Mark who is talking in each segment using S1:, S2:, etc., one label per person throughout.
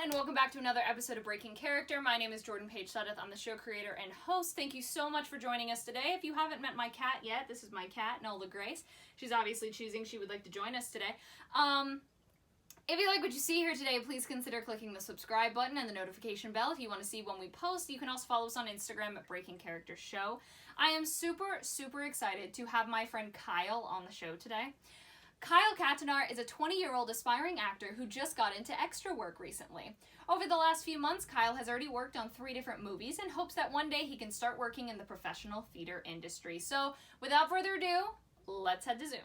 S1: and welcome back to another episode of Breaking Character. My name is Jordan-Paige. I'm the show creator and host. Thank you so much for joining us today. If you haven't met my cat yet, this is my cat, Nola Grace. She's obviously choosing she would like to join us today. If you like what you see here today, please consider clicking the subscribe button and the notification bell if you want to see when we post. You can also follow us on Instagram at Breaking Character Show. I am super excited to have my friend Kyle on the show today. Kyle CATTONAR is a 20-year-old aspiring actor who just got into extra work recently. Over the last few months, Kyle has already worked on 3 different movies and hopes that one day he can start working in the professional theater industry. So, without further ado, let's head to Zoom.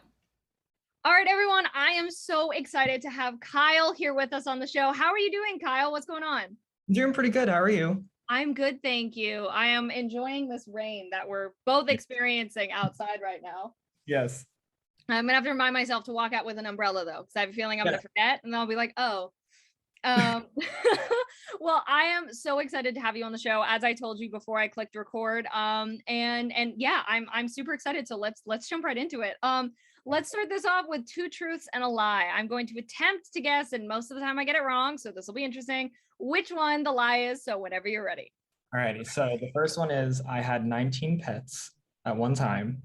S1: All right, everyone, I am so excited to have Kyle here with us on the show. How are you doing, Kyle? What's going on?
S2: I'm doing pretty good. How are you?
S1: I'm good, thank you. I am enjoying this rain that we're both experiencing outside right now.
S2: Yes.
S1: I'm gonna have to remind myself to walk out with an umbrella though, because I have a feeling I'm gonna forget, and then I'll be like, oh. Well, I am so excited to have you on the show, as I told you before I clicked record. And yeah, I'm super excited. So let's jump right into it. Let's start this off with 2 truths and a lie. I'm going to attempt to guess, and most of the time I get it wrong, so this will be interesting, which one the lie is. So whenever you're ready.
S2: Alrighty. So the first one is I had 19 pets at one time.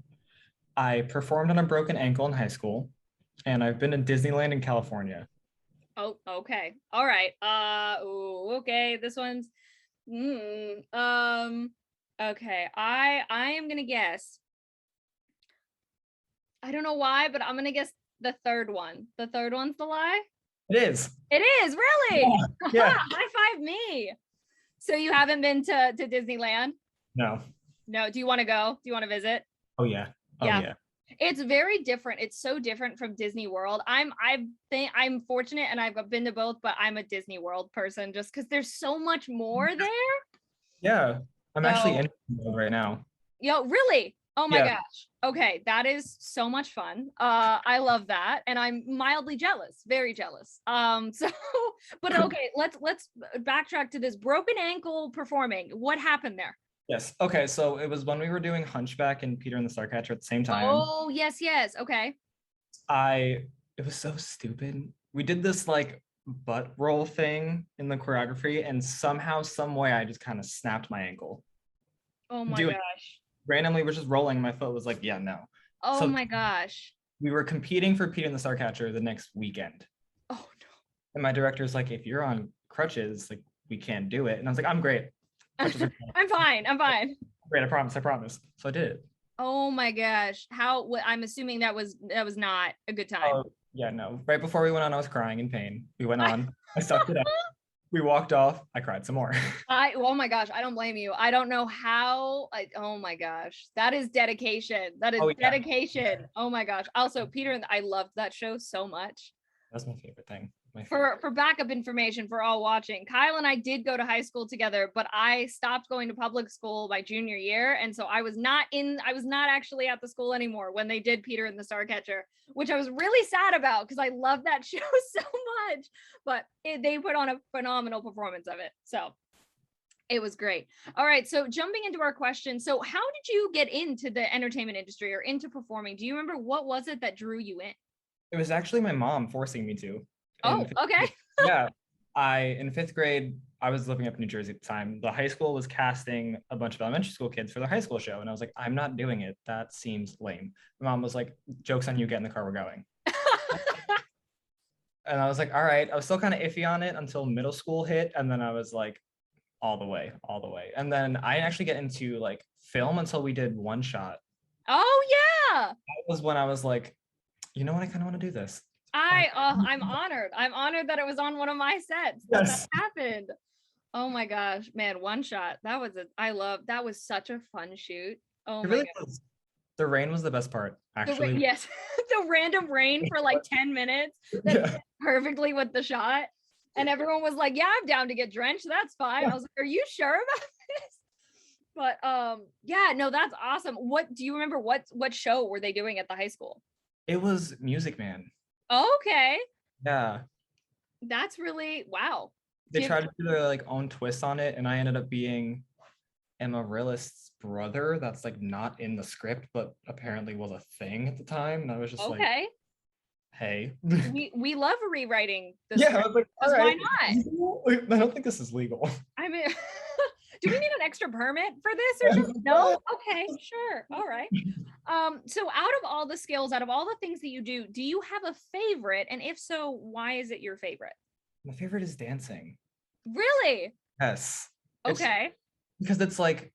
S2: I performed on a broken ankle in high school, and I've been to Disneyland in California.
S1: Oh, okay. All right. Okay. This one's okay. I am gonna guess. I don't know why, but I'm gonna guess the third one. The third one's the lie?
S2: It is.
S1: It is, really?
S2: Yeah.
S1: High five me. So you haven't been to Disneyland?
S2: No.
S1: No. Do you want to go? Do you want to visit?
S2: Oh yeah.
S1: Yeah. It's very different. It's so different from Disney World. I'm fortunate and I've been to both, but I'm a Disney World person just because there's so much more there.
S2: Yeah. I'm actually in Disney World right now.
S1: Yo, really? Oh my gosh. Okay, that is so much fun. I love that, and I'm mildly jealous, very jealous. So, but okay, let's backtrack to this broken ankle performing. What happened there?
S2: Yes. Okay. So it was when we were doing Hunchback and Peter and the Starcatcher at the same time.
S1: Oh, yes. Okay.
S2: It was so stupid. We did this like butt roll thing in the choreography, and somehow, some way, I just kind of snapped my ankle.
S1: Oh my gosh.
S2: Randomly, we're just rolling. My foot was like, yeah, no.
S1: Oh my gosh.
S2: We were competing for Peter and the Starcatcher the next weekend.
S1: Oh no.
S2: And my director's like, if you're on crutches, like we can't do it. And I was like, I'm great.
S1: I'm fine.
S2: Great, I promise. So I did it.
S1: Oh my gosh. I'm assuming that was not a good time.
S2: Oh, yeah, no. Right before we went on, I was crying in pain. We went on. I sucked it up. We walked off. I cried some more.
S1: Oh my gosh, I don't blame you. I don't know how. Oh my gosh, that is dedication. That is dedication. Oh my gosh. Also, Peter, I loved that show so much.
S2: That's my favorite thing.
S1: For backup information for all watching, Kyle and I did go to high school together, but I stopped going to public school my junior year, and so I was not actually at the school anymore when they did Peter and the Starcatcher, which I was really sad about because I love that show so much. But they put on a phenomenal performance of it, so it was great. All right, so jumping into our question, so how did you get into the entertainment industry or into performing? Do you remember what was it that drew you in?
S2: It was actually my mom forcing me to.
S1: Okay.
S2: Yeah. In 5th grade, I was living up in New Jersey at the time. The high school was casting a bunch of elementary school kids for their high school show. And I was like, I'm not doing it. That seems lame. My mom was like, joke's on you, get in the car, we're going. And I was like, all right. I was still kind of iffy on it until middle school hit. And then I was like, all the way. And then I didn't actually get into like film until we did One Shot.
S1: Oh, yeah.
S2: That was when I was like, you know what? I kind of want to do this.
S1: I'm honored. I'm honored that it was on one of my sets. That happened. Oh my gosh, man, One Shot. That was such a fun shoot. Oh my God.
S2: The rain was the best part, actually.
S1: Yes. The random rain for like 10 minutes that fit perfectly with the shot. And everyone was like, yeah, I'm down to get drenched. That's fine. I was like, are you sure about this? But yeah, no, that's awesome. What do you remember? What show were they doing at the high school?
S2: It was Music Man.
S1: Okay.
S2: Yeah.
S1: That's really wow.
S2: They tried to do their like own twist on it, and I ended up being Amaryllis's brother. That's like not in the script, but apparently was a thing at the time. And I was just like, hey.
S1: We love rewriting the
S2: Yeah, I
S1: script,
S2: was like, all
S1: because why
S2: right.
S1: not?
S2: I don't think this is legal.
S1: I mean, do we need an extra permit for this or something? No? Okay, sure. All right. So out of all the skills, out of all the things that you do you have a favorite? And if so, why is it your favorite?
S2: My favorite is dancing.
S1: Really?
S2: Yes. It's
S1: Okay.
S2: because it's like,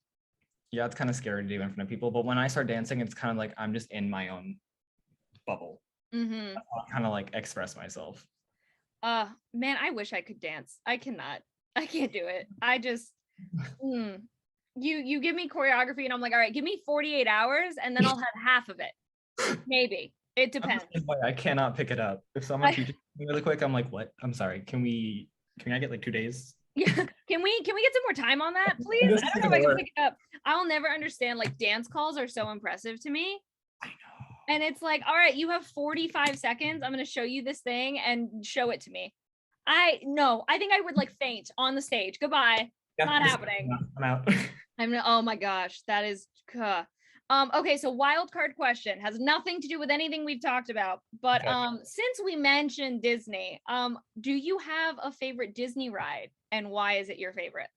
S2: yeah, it's kind of scary to do in front of people, but when I start dancing, it's kind of like I'm just in my own bubble.
S1: Mm-hmm.
S2: I kind of like express myself.
S1: Man, I wish I could dance. I cannot. I can't do it. I just you give me choreography and I'm like, all right, give me 48 hours and then I'll have half of it. Maybe. It
S2: I'm the
S1: depends.
S2: same way. I cannot pick it up. If someone
S1: I,
S2: teaches me really quick, I'm like, what? I'm sorry. Can I get like 2 days?
S1: yeah. Can we get some more time on that, please?
S2: This
S1: I
S2: is
S1: don't know if
S2: gonna
S1: I can
S2: work.
S1: pick it up. I'll never understand, like, dance calls are so impressive to me.
S2: I know.
S1: And it's like, all right, you have 45 seconds. I'm going to show you this thing and show it to me. I think I would like faint on the stage. Goodbye.
S2: Yeah,
S1: Not happening.
S2: I'm out.
S1: Oh my gosh, that is okay, so wild card question has nothing to do with anything we've talked about, but
S2: Okay.
S1: since we mentioned Disney, do you have a favorite Disney ride and why is it your favorite?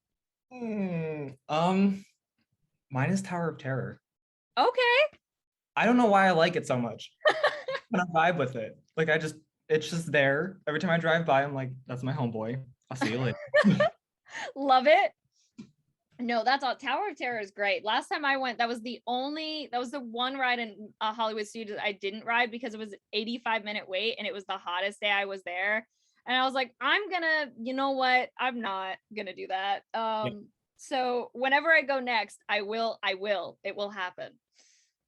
S2: Mine is Tower of Terror.
S1: Okay.
S2: I don't know why I like it so much. I vibe with it. Like it's just there. Every time I drive by, I'm like, that's my homeboy. I'll see you later.
S1: Love it. No, that's all. Tower of Terror is great. Last time I went, that was the one ride in Hollywood Studios I didn't ride because it was an 85-minute wait and it was the hottest day I was there. And I was like, you know what? I'm not gonna do that.
S2: Yeah.
S1: So whenever I go next, I will. It will happen.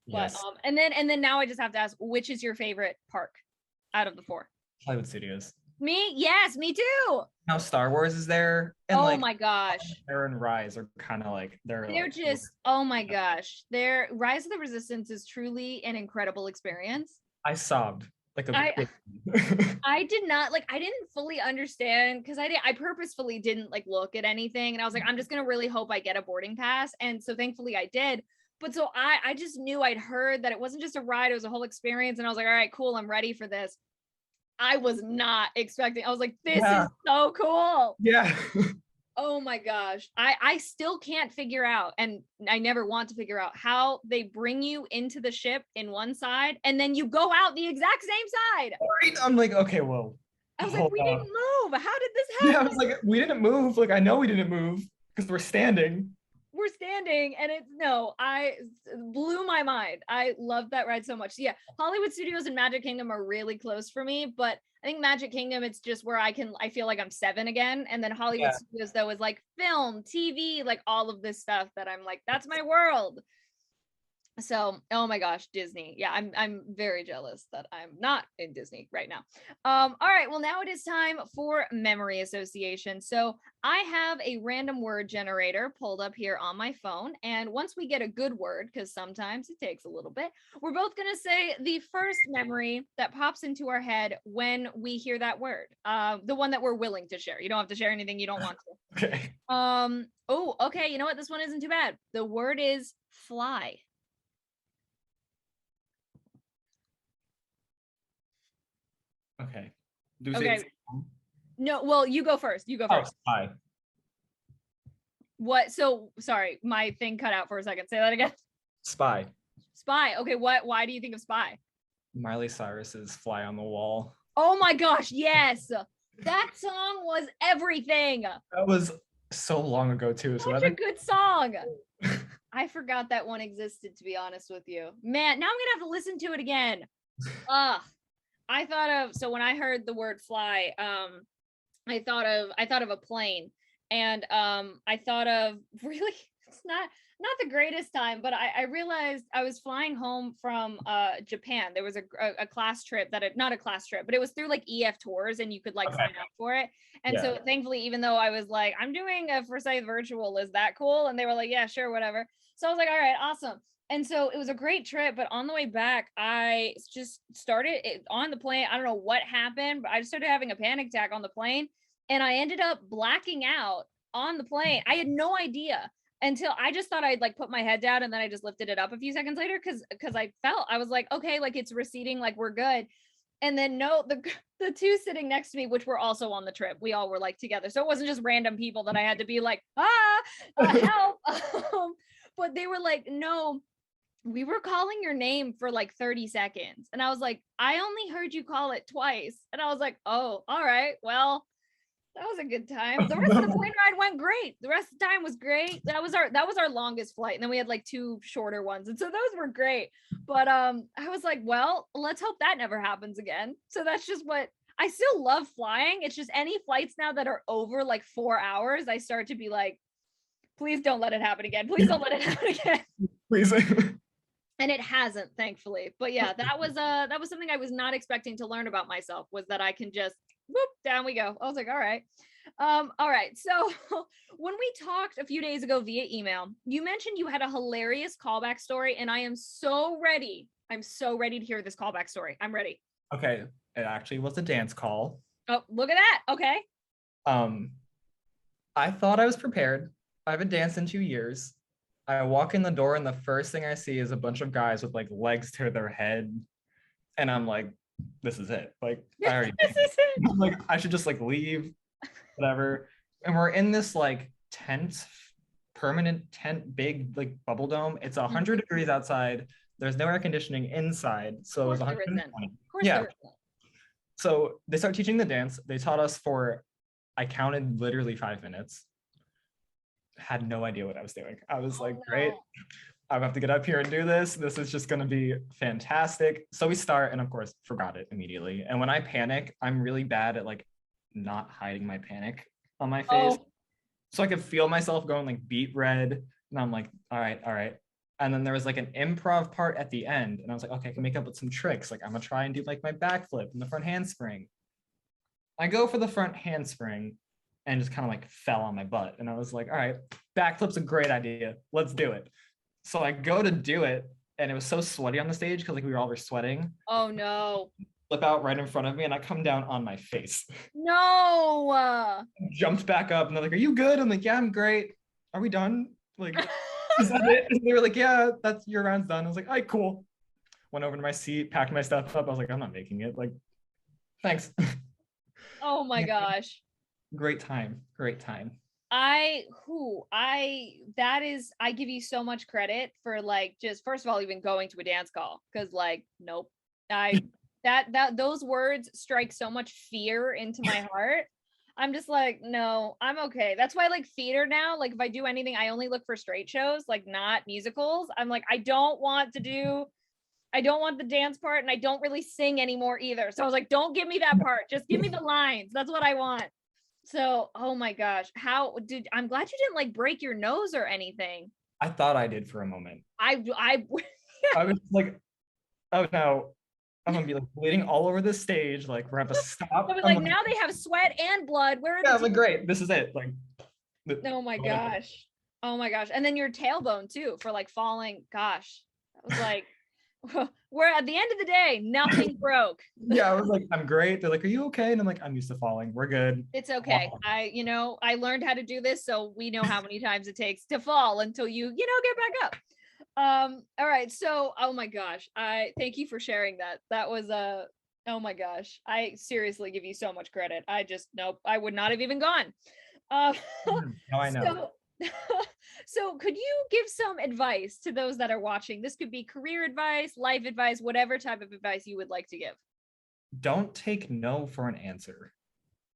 S1: But
S2: Yes.
S1: and then now I just have to ask, which is your favorite park out of the four?
S2: Hollywood Studios.
S1: Me? Yes, me too.
S2: Now Star Wars is there, and
S1: Oh
S2: like
S1: my gosh.
S2: Terror and Rise are kind of like
S1: They're
S2: like
S1: just, oh my gosh. Their Rise of the Resistance is truly an incredible experience.
S2: I sobbed like a
S1: I
S2: big
S1: I did not like I didn't fully understand because I purposefully didn't like look at anything and I was like, I'm just gonna really hope I get a boarding pass. And so thankfully I did. But so I just knew I'd heard that it wasn't just a ride, it was a whole experience. And I was like, all right, cool, I'm ready for this. I was not expecting, I was like, this is so cool.
S2: Yeah.
S1: Oh my gosh. I still can't figure out, and I never want to figure out how they bring you into the ship in one side and then you go out the exact same side.
S2: Right? I'm like, okay, whoa.
S1: I was like, we didn't move. How did this happen?
S2: Yeah, I was like, we didn't move. Like, I know we didn't move because we're standing.
S1: We're standing and I blew my mind. I love that ride so much. So yeah, Hollywood Studios and Magic Kingdom are really close for me, but I think Magic Kingdom, it's just where I feel like I'm 7 again. And then Hollywood Studios though is like film, TV, like all of this stuff that I'm like, that's my world. So, oh my gosh, Disney. Yeah, I'm very jealous that I'm not in Disney right now. All right, well, now it is time for memory association. So I have a random word generator pulled up here on my phone. And once we get a good word, because sometimes it takes a little bit, we're both gonna say the first memory that pops into our head when we hear that word. The one that we're willing to share. You don't have to share anything you don't want to.
S2: Okay.
S1: Oh, okay, you know what? This one isn't too bad. The word is fly.
S2: Okay.
S1: Okay. No, well, you go first. You go first.
S2: Spy.
S1: What? So sorry, my thing cut out for a second. Say that again.
S2: Spy.
S1: Spy. Okay, why do you think of spy?
S2: Miley Cyrus's Fly on the Wall.
S1: Oh my gosh, yes. That song was everything.
S2: That was so long ago too.
S1: Such a good song. I forgot that one existed, to be honest with you. Man, now I'm gonna have to listen to it again. So when I heard the word fly, I thought of a plane, and I thought of really, it's not the greatest time, but I realized I was flying home from Japan. There was a class trip not a class trip, but it was through like EF tours and you could like sign up for it. And so thankfully, even though I was like, I'm doing a Forsyth virtual, is that cool? And they were like, yeah, sure, whatever. So I was like, all right, awesome. And so it was a great trip, but on the way back, I just started on the plane. I don't know what happened, but I just started having a panic attack on the plane and I ended up blacking out on the plane. I had no idea until I just thought I'd like put my head down and then I just lifted it up a few seconds later because I was like, okay, like it's receding, like we're good. And then no, the two sitting next to me, which were also on the trip, we all were like together. So it wasn't just random people that I had to be like, help. But they were like, no, we were calling your name for like 30 seconds. And I was like, I only heard you call it twice. And I was like, oh, all right. Well, that was a good time. The rest of the plane ride went great. The rest of the time was great. That was our longest flight. And then we had like 2 shorter ones. And so those were great. But I was like, well, let's hope that never happens again. So that's just what I still love flying. It's just any flights now that are over like 4 hours, I start to be like, please don't let it happen again. Please don't let it happen again.
S2: Please.
S1: And it hasn't, thankfully. But yeah, that was something I was not expecting to learn about myself, was that I can just whoop, down we go. I was like, all right. All right. So when we talked a few days ago via email, you mentioned you had a hilarious callback story, and I am so ready. I'm so ready to hear this callback story. I'm ready.
S2: Okay. It actually was a dance call.
S1: Oh, look at that. Okay.
S2: I thought I was prepared. I haven't danced in 2 years. I walk in the door and the first thing I see is a bunch of guys with like legs to their head. And I'm like, this is it. Like, I already
S1: This is it.
S2: I'm like, I should just like leave, whatever. And we're in this like tent, permanent tent, big like bubble dome. It's 100 degrees outside. There's no air conditioning inside. So it was 120.
S1: Of course
S2: Yeah.
S1: there isn't.
S2: So they start teaching the dance. They taught us for, I counted literally 5 minutes. Had no idea what I was doing. I was like, great. I have to get up here and do this. This is just going to be fantastic. So we start, and of course, forgot it immediately. And when I panic, I'm really bad at like not hiding my panic on my face. So I could feel myself going like beet red. And I'm like, all right, all right. And then there was like an improv part at the end. And I was like, okay, I can make up with some tricks. Like I'm gonna try and do like my backflip and the front handspring. I go for the front handspring and just kind of like fell on my butt. And I was like, all right, backflip's a great idea. Let's do it. So I go to do it, and it was so sweaty on the stage because like we were sweating.
S1: Oh no.
S2: Flip out right in front of me, and I come down on my face.
S1: No.
S2: Jumped back up, and they're like, "Are you good?" I'm like, "Yeah, I'm great. Are we done? Like, is that it?" And they were like, "Yeah, that's your round's done." I was like, "All right, cool." Went over to my seat, packed my stuff up. I was like, "I'm not making it." Like, thanks.
S1: Oh my gosh.
S2: Great time. Great time.
S1: I give you so much credit for like just first of all even going to a dance call, because like nope, those words strike so much fear into my heart. I'm just like, no, I'm okay. That's why I like theater now. Like if I do anything, I only look for straight shows, like not musicals. I'm like, I don't want the dance part, and I don't really sing anymore either. So I was like, don't give me that part. Just give me the lines. That's what I want. So, oh my gosh, I'm glad you didn't like break your nose or anything.
S2: I thought I did for a moment.
S1: I
S2: I was like, oh no, I'm gonna be like bleeding all over the stage. Like we're gonna have to stop.
S1: I was like, now they have sweat and blood. Where are
S2: yeah,
S1: the
S2: like great. This is it. Like,
S1: oh my gosh. Oh my gosh. And then your tailbone too for like falling. Gosh, that was like, we're at the end of the day, nothing broke.
S2: Yeah, I was like, I'm great. They're like, are you okay? And I'm like, I'm used to falling. We're good.
S1: It's okay. I learned how to do this, so we know how many times it takes to fall until you get back up. All right. So, oh my gosh, I thank you for sharing that. That was oh my gosh, I seriously give you so much credit. Nope, I would not have even gone.
S2: Now I know.
S1: So could you give some advice to those that are watching? This could be career advice, life advice, whatever type of advice you would like to give.
S2: Don't take no for an answer.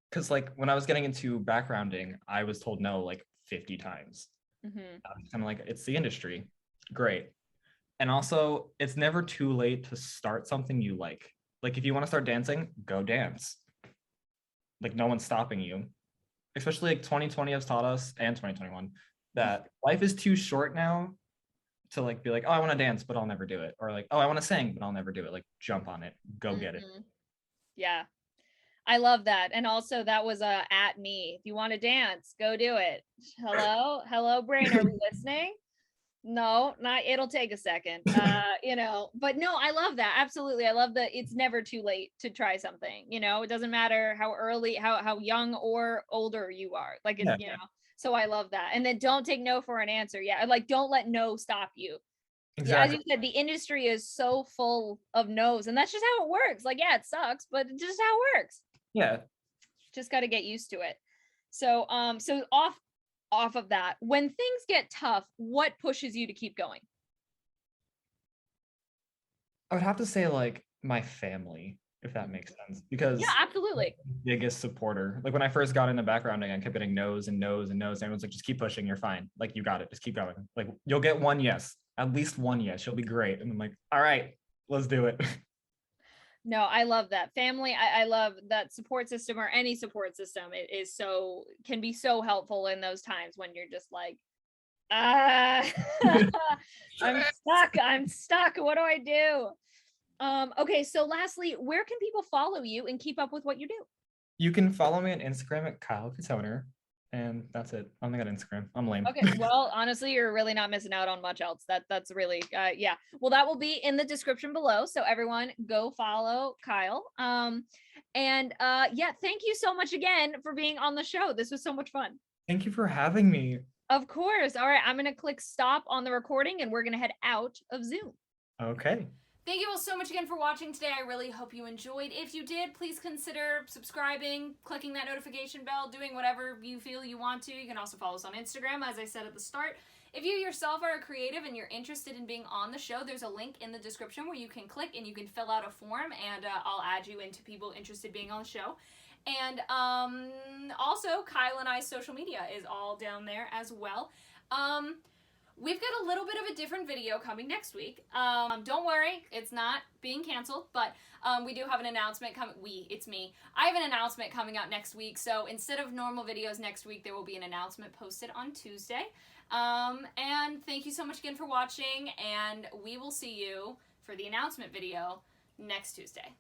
S2: Because like when I was getting into backgrounding, I was told no like 50 times.
S1: Mm-hmm.
S2: I was kind of like, it's the industry. Great. And also, it's never too late to start something you like. Like if you want to start dancing, go dance. Like no one's stopping you. Especially like 2020 has taught us, and 2021, that life is too short now to like be like, oh, I want to dance, but I'll never do it. Or like, oh, I want to sing, but I'll never do it. Like jump on it, go get it.
S1: Yeah. I love that. And also that was at me. If you want to dance, go do it. Hello, brain. Are we listening? No, not, it'll take a second. But no, I love that. Absolutely. I love that it's never too late to try something. It doesn't matter how early, how young or older you are. Like so I love that. And then don't take no for an answer. Yeah. Like don't let no stop you. Yeah, as
S2: Exactly.
S1: you said, the industry is so full of no's, and that's just how it works. Like, yeah, it sucks, but it's just how it works.
S2: Yeah.
S1: Just got to get used to it. So, so off of that, when things get tough, what pushes you to keep going?
S2: I would have to say like my family, if that makes sense,
S1: Yeah,
S2: because
S1: absolutely.
S2: biggest supporter. Like when I first got into backgrounding, I kept getting no's and no's and no's. And everyone's like, just keep pushing, you're fine. Like you got it, just keep going. Like you'll get one yes, at least one yes, you'll be great. And I'm like, all right, let's do it.
S1: No, I love that family. I love that support system, or any support system. It is so, can be so helpful in those times when you're just like, ah, I'm stuck. What do I do? Okay, so lastly, where can people follow you and keep up with what you do?
S2: You can follow me on Instagram at Kyle CATTONAR, and that's it. I only got Instagram. I'm lame.
S1: Okay, well, honestly, you're really not missing out on much else. That's really yeah. Well, that will be in the description below, so everyone go follow Kyle. And yeah, thank you so much again for being on the show. This was so much fun.
S2: Thank you for having me.
S1: Of course. All right, I'm going to click stop on the recording and we're going to head out of Zoom.
S2: Okay.
S1: Thank you all so much again for watching today. I really hope you enjoyed. If you did, please consider subscribing, clicking that notification bell, doing whatever you feel you want to. You can also follow us on Instagram, as I said at the start. If you yourself are a creative and you're interested in being on the show, there's a link in the description where you can click and you can fill out a form, and I'll add you into people interested in being on the show. And also, Kyle and I's social media is all down there as well. We've got a little bit of a different video coming next week. Don't worry, it's not being canceled, but we do have an announcement coming. It's me. I have an announcement coming out next week. So instead of normal videos next week, there will be an announcement posted on Tuesday. And thank you so much again for watching, and we will see you for the announcement video next Tuesday.